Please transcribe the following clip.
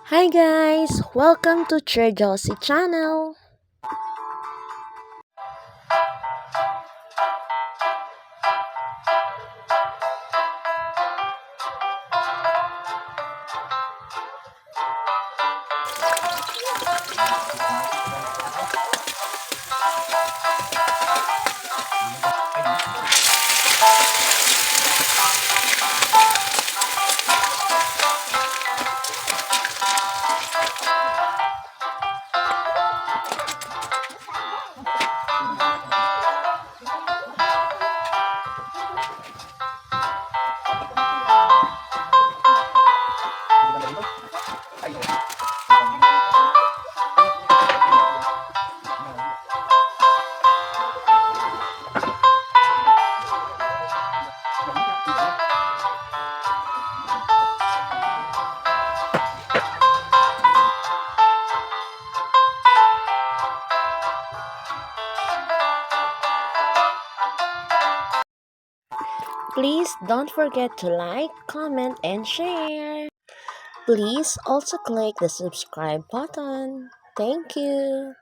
Hi guys! Welcome to Josie channel! Please don't forget to like, comment, and share. Please also click the subscribe button. Thank you.